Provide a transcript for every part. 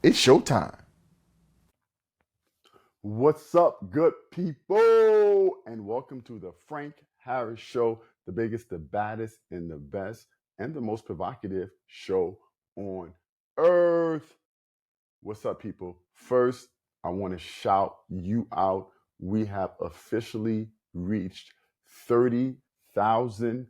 It's showtime. What's up, good people? And welcome to the Frank Harris Show, the biggest, the baddest, and the best, and the most provocative show on earth. What's up, people? First, I want to shout you out. We have officially reached 30,000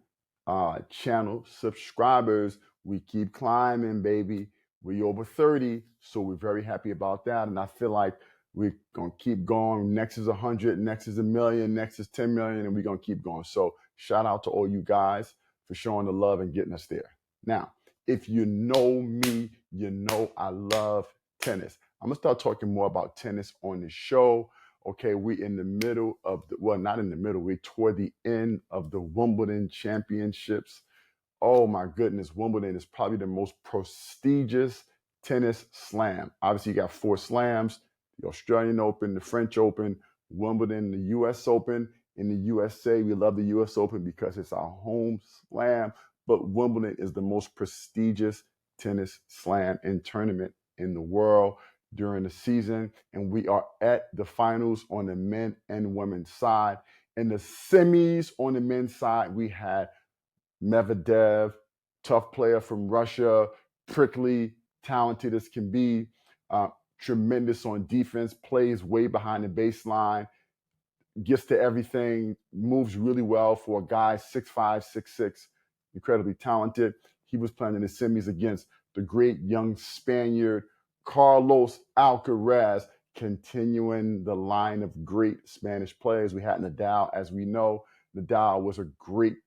channel subscribers. We keep climbing, baby. We over 30, so we're very happy about that. And I feel like we're going to keep going. Next is 100, next is a million, next is 10 million, and we're going to keep going. So shout out to all you guys for showing the love and getting us there. Now, if you know me, you know I love tennis. I'm going to start talking more about tennis on the show. Okay, we in the middle of not in the middle, we're toward the end of the Wimbledon championships. Oh my goodness, Wimbledon is probably the most prestigious tennis slam. Obviously, you got four slams: the Australian Open, the French Open, Wimbledon, the US Open. In the USA, we love the US Open because it's our home slam, but Wimbledon is the most prestigious tennis slam and tournament in the world during the season. And we are at the finals on the men and women's side. In the semis on the men's side, we had Medvedev, tough player from Russia, prickly, talented as can be, tremendous on defense, plays way behind the baseline, gets to everything, moves really well for a guy 6'5", 6'6", incredibly talented. He was playing in the semis against the great young Spaniard, Carlos Alcaraz, continuing the line of great Spanish players. We had Nadal, as we know. Nadal was a great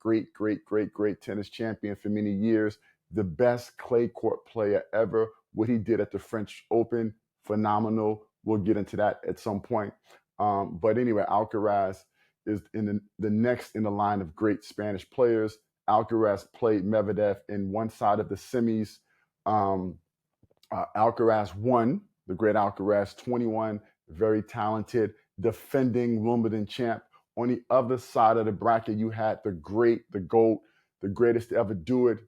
tennis champion for many years. The best clay court player ever. What he did at the French Open, phenomenal. We'll get into that at some point. But anyway, Alcaraz is in the next in the line of great Spanish players. Alcaraz played Medvedev in one side of the semis. Alcaraz won, the great Alcaraz, 21, very talented, defending Wimbledon champ. On the other side of the bracket, you had the great, the GOAT, the greatest to ever do it,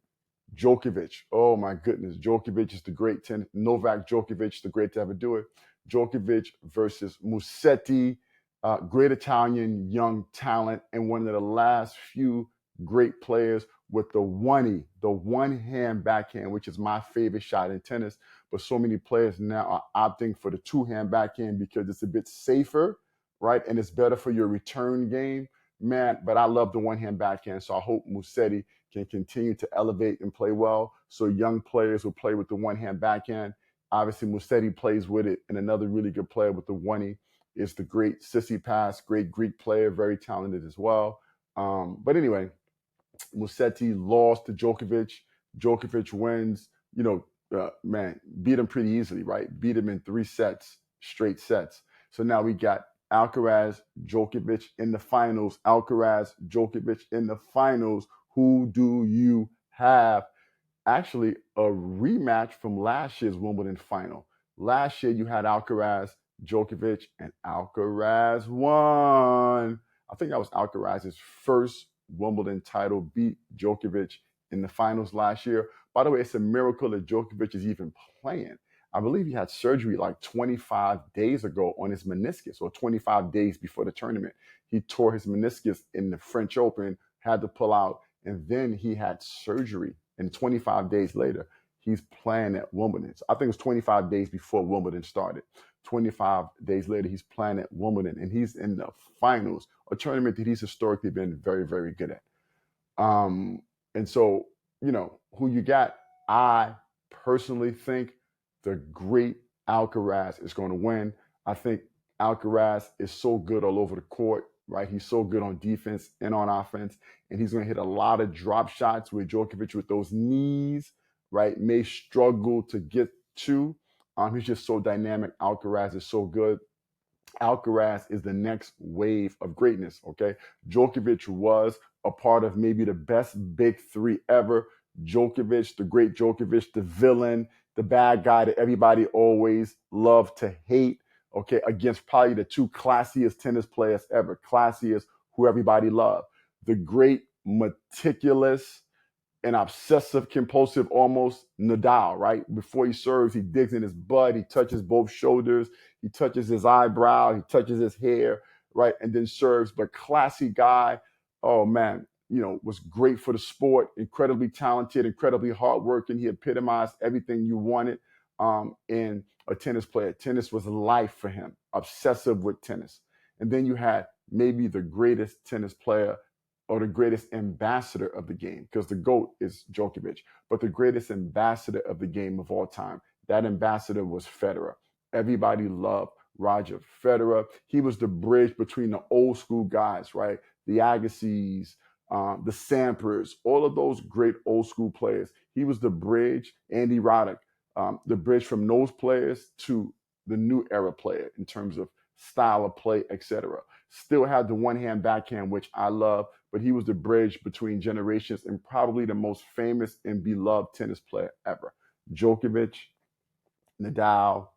Djokovic. Oh my goodness, Djokovic is the great tennis. Novak Djokovic, the great to ever do it. Djokovic versus Musetti, great Italian young talent, and one of the last few great players with the one-hand backhand, which is my favorite shot in tennis. But so many players now are opting for the two-hand backhand because it's a bit safer, right? And it's better for your return game, man. But I love the one-hand backhand, so I hope Musetti can continue to elevate and play well. So young players will play with the one-hand backhand. Obviously, Musetti plays with it, and another really good player with the one-e is the great Tsitsipas, great Greek player, very talented as well. But anyway, Musetti lost to Djokovic. Djokovic wins. Beat him pretty easily, right? Beat him in 3 sets, straight sets. So now we got Alcaraz, Djokovic in the finals. Alcaraz, Djokovic in the finals. Who do you have? Actually, a rematch from last year's Wimbledon final. Last year, you had Alcaraz, Djokovic, and Alcaraz won. I think that was Alcaraz's first Wimbledon title, beat Djokovic in the finals last year. By the way, it's a miracle that Djokovic is even playing. I believe he had surgery like 25 days ago on his meniscus, or 25 days before the tournament. He tore his meniscus in the French Open, had to pull out, and then he had surgery. And 25 days later, he's playing at Wimbledon. So I think it was 25 days before Wimbledon started. 25 days later, he's playing at Wimbledon, and he's in the finals, a tournament that he's historically been very, very good at. And so, who you got? I personally think the great Alcaraz is going to win. I think Alcaraz is so good all over the court, right? He's so good on defense and on offense, and he's going to hit a lot of drop shots with Djokovic with those knees, right? May struggle to get to. He's just so dynamic. Alcaraz is so good. Alcaraz is the next wave of greatness, okay? Djokovic was a part of maybe the best big three ever. Djokovic, the great Djokovic, the villain, the bad guy that everybody always loved to hate, okay, against probably the two classiest tennis players ever, classiest, who everybody loved. The great, meticulous, an obsessive compulsive almost Nadal, right? Before he serves, he digs in his butt, he touches both shoulders, he touches his eyebrow, he touches his hair, right? And then serves. But classy guy, oh man, was great for the sport, incredibly talented, incredibly hardworking. He epitomized everything you wanted in a tennis player. Tennis was life for him, obsessive with tennis. And then you had maybe the greatest tennis player or the greatest ambassador of the game, because the GOAT is Djokovic, but the greatest ambassador of the game of all time. That ambassador was Federer. Everybody loved Roger Federer. He was the bridge between the old school guys, right? The Agassiz, the Sampras, all of those great old school players. He was the bridge, Andy Roddick, the bridge from those players to the new era player in terms of style of play, etc. Still had the one hand backhand, which I love, but he was the bridge between generations and probably the most famous and beloved tennis player ever. Djokovic, Nadal,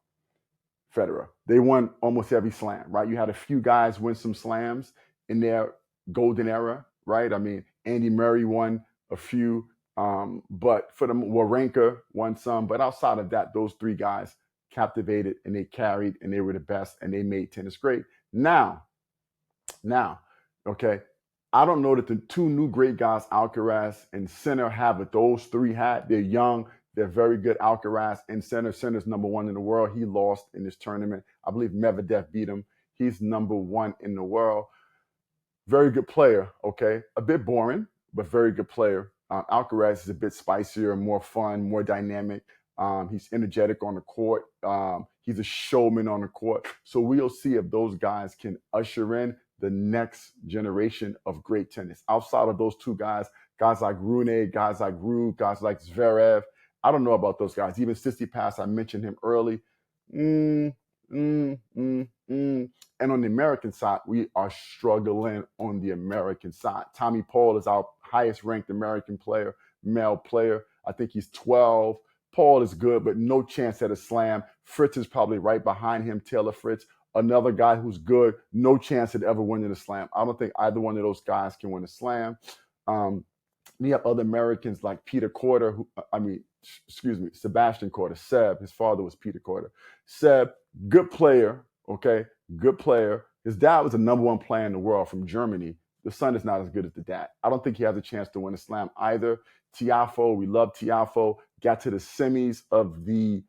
Federer. They won almost every slam, right? You had a few guys win some slams in their golden era, right? I mean, Andy Murray won a few, but for the Wawrinka won some. But outside of that, those three guys captivated and they carried and they were the best and they made tennis great. Now, okay, I don't know that the two new great guys, Alcaraz and Sinner, have what those three had. They're young. They're very good. Alcaraz and Sinner. Sinner's number one in the world. He lost in this tournament. I believe Medvedev beat him. He's number one in the world. Very good player, okay? A bit boring, but very good player. Alcaraz is a bit spicier, more fun, more dynamic. He's energetic on the court. He's a showman on the court. So we'll see if those guys can usher in the next generation of great tennis. Outside of those two guys like Rune, guys like Rube, guys like Zverev, I don't know about those guys. Even Tsitsipas, I mentioned him early. Mm, mm, mm, mm. And on the American side, we are struggling on the American side. Tommy Paul is our highest ranked American player, male player. I think he's 12. Paul is good, but no chance at a slam. Fritz is probably right behind him, Taylor Fritz. Another guy who's good, no chance at ever winning a slam. I don't think either one of those guys can win a slam. We have other Americans like Peter Korda, Sebastian Korda, Seb. His father was Peter Korda. Seb, good player, okay, good player. His dad was the number one player in the world from Germany. The son is not as good as the dad. I don't think he has a chance to win a slam either. Tiafoe, we love Tiafoe. Got to the semis of the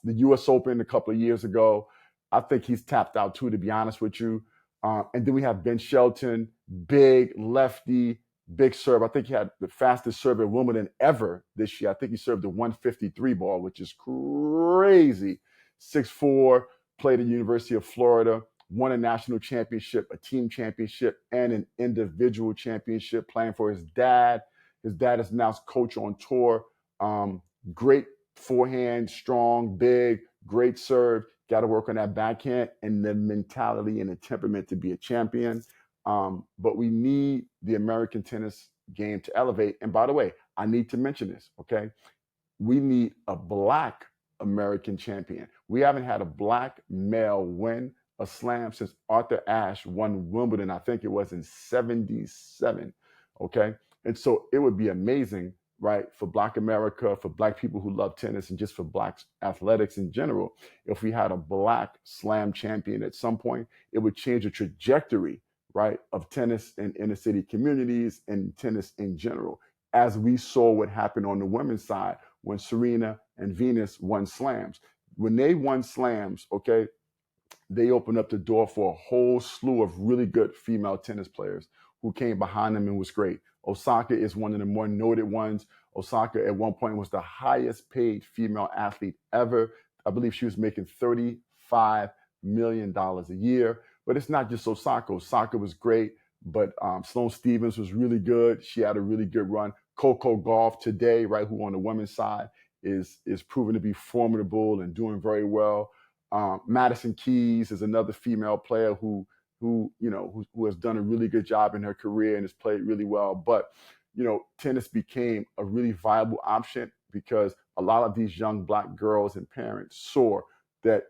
U.S. Open a couple of years ago. I think he's tapped out too, to be honest with you. And then we have Ben Shelton, big lefty, big serve. I think he had the fastest serve at Wimbledon ever this year. I think he served a 153 ball, which is crazy. 6'4", played at the University of Florida, won a national championship, a team championship, and an individual championship playing for his dad. His dad is now coach on tour. Great forehand, strong, big, great serve. Got to work on that backhand and the mentality and the temperament to be a champion. But we need the American tennis game to elevate. And by the way, I need to mention this, okay? We need a Black American champion. We haven't had a Black male win a slam since Arthur Ashe won Wimbledon. I think it was in 77, okay? And so it would be amazing, right, for Black America, for Black people who love tennis, and just for Black athletics in general, if we had a Black slam champion at some point. It would change the trajectory, right, of tennis in inner city communities and tennis in general, as we saw what happened on the women's side when Serena and Venus won slams. When they won slams, okay, they opened up the door for a whole slew of really good female tennis players who came behind them and was great. Osaka is one of the more noted ones. Osaka at one point was the highest paid female athlete ever. I believe she was making $35 million a year. But it's not just Osaka. Osaka was great, but Sloane Stephens was really good. She had a really good run. Coco Gauff today, right, who on the women's side is proven to be formidable and doing very well. Madison Keys is another female player who has done a really good job in her career and has played really well. But, tennis became a really viable option because a lot of these young Black girls and parents saw that,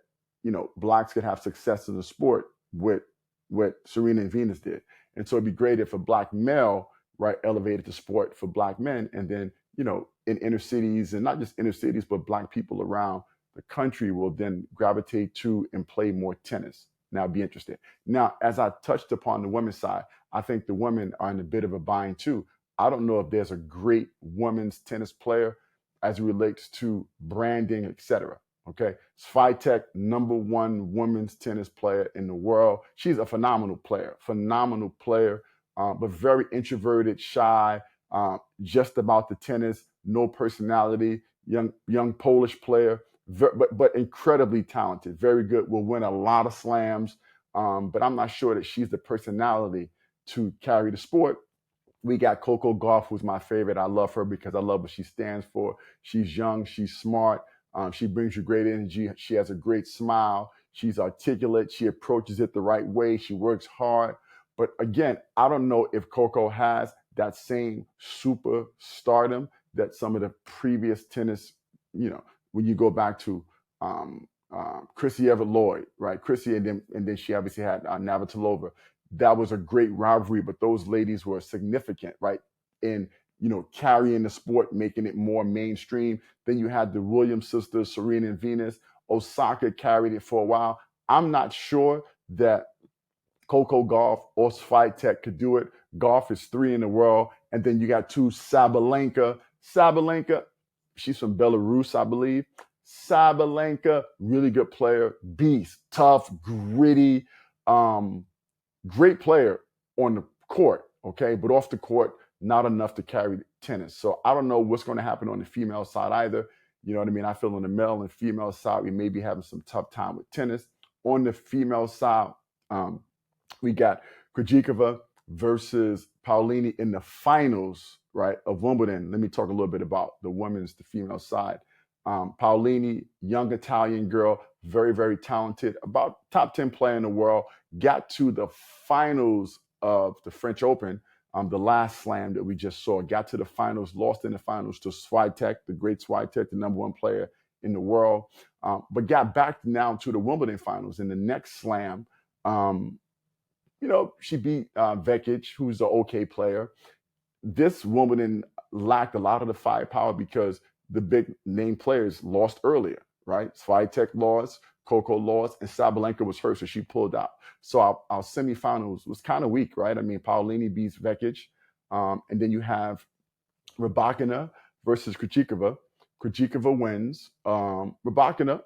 Blacks could have success in the sport with what Serena and Venus did. And so it'd be great if a Black male, right, elevated the sport for black men. And then, in inner cities, and not just inner cities, but black people around the country will then gravitate to and play more tennis. Now, be interested. Now, as I touched upon the women's side, I think the women are in a bit of a bind too. I don't know if there's a great women's tennis player as it relates to branding, etc. Okay, Swiatek, number one women's tennis player in the world. She's a phenomenal player, but very introverted, shy, just about the tennis, no personality. Young Polish player, but incredibly talented, very good. Will win a lot of slams, but I'm not sure that she's the personality to carry the sport. We got Coco Gauff, who's my favorite. I love her because I love what she stands for. She's young, she's smart, she brings you great energy. She has a great smile. She's articulate. She approaches it the right way. She works hard. But again, I don't know if Coco has that same super stardom that some of the previous tennis, when you go back to Chrissy Everett Lloyd, right? Chrissy, and then she obviously had Navratilova. That was a great rivalry, but those ladies were significant, right? In carrying the sport, making it more mainstream. Then you had the Williams sisters, Serena and Venus. Osaka carried it for a while. I'm not sure that Coco Gauff or Swiatek could do it. Gauff is 3 in the world. And then you got 2, Sabalenka. Sabalenka, she's from Belarus, I believe. Sabalenka, really good player, beast, tough, gritty, great player on the court, okay? But off the court, not enough to carry tennis. So I don't know what's going to happen on the female side either. You know what I mean? I feel on the male and female side, we may be having some tough time with tennis. On the female side, we got Krejcikova versus Paulini in the finals, right, of Wimbledon. Let me talk a little bit about the female side. Paulini, young Italian girl, very, very talented, about top 10 player in the world, got to the finals of the French Open, the last slam that we just saw, got to the finals, lost in the finals to Swiatek, the great Swiatek, the number one player in the world, but got back now to the Wimbledon finals. In the next slam, she beat Vekic, who's an okay player. This Wimbledon lacked a lot of the firepower because the big name players lost earlier, right? Swiatek lost, Coco lost, and Sabalenka was hurt, so she pulled out. So our semifinals was kind of weak, right? I mean, Paulini beats Vekic, and then you have Rybakina versus Krejcikova. Krejcikova wins. Rybakina,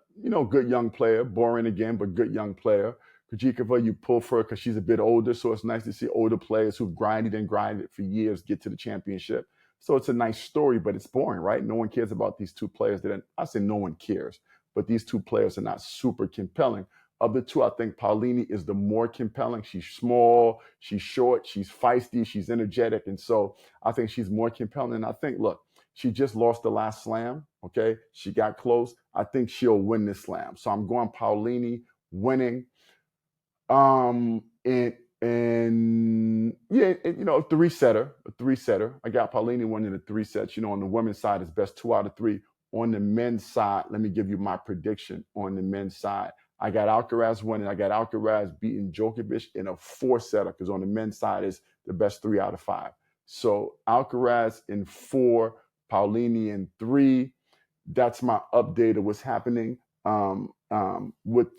good young player, boring again, but good young player. Krejcikova, you pull for her because she's a bit older, so it's nice to see older players who've grinded for years get to the championship. So it's a nice story, but it's boring, right? No one cares about these two players. I say no one cares, but these two players are not super compelling. Of the two, I think Paulini is the more compelling. She's small, she's short, she's feisty, she's energetic. And so I think she's more compelling. And I think, look, she just lost the last slam, okay? She got close. I think she'll win this slam. So I'm going Paulini winning. A three-setter. I got Paulini winning the 3 sets. On the women's side, it's best 2 out of 3. On the men's side, let me give you my prediction. On the men's side, I got Alcaraz winning. I got Alcaraz beating Djokovic in a 4-setter because on the men's side is the best 3 out of 5. So Alcaraz in 4, Paulini in 3. That's my update of what's happening with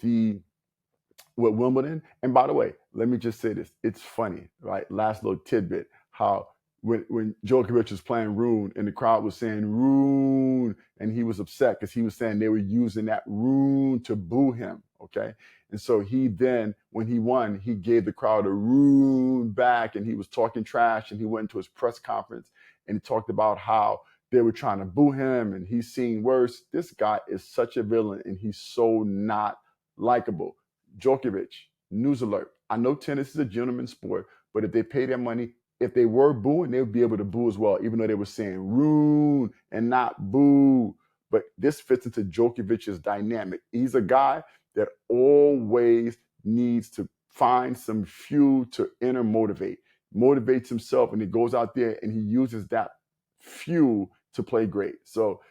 Wimbledon. And by the way, let me just say this. It's funny, right? Last little tidbit, how when Djokovic was playing Rune and the crowd was saying Rune, and he was upset because he was saying they were using that Rune to boo him, okay? And so he then, when he won, he gave the crowd a Rune back, and he was talking trash, and he went to his press conference and he talked about how they were trying to boo him and he's seen worse. This guy is such a villain and he's so not likable. Djokovic, news alert. I know tennis is a gentleman's sport, but if they pay their money, if they were booing, they would be able to boo as well, even though they were saying Rune and not boo. But this fits into Djokovic's dynamic. He's a guy that always needs to find some fuel to motivates himself, and he goes out there and he uses that fuel to play great. So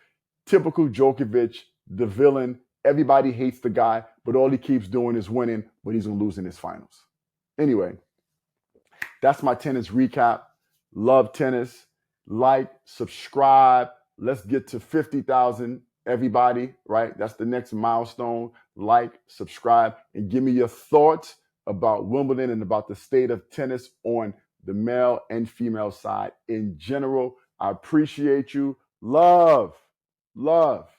typical Djokovic, the villain. Everybody hates the guy, but all he keeps doing is winning, but he's going to lose in his finals. Anyway, that's my tennis recap. love tennis. Like, subscribe. Let's get to 50,000, everybody, right? That's the next milestone. Like, subscribe, and give me your thoughts about Wimbledon and about the state of tennis on the male and female side in general. I appreciate you. Love, love.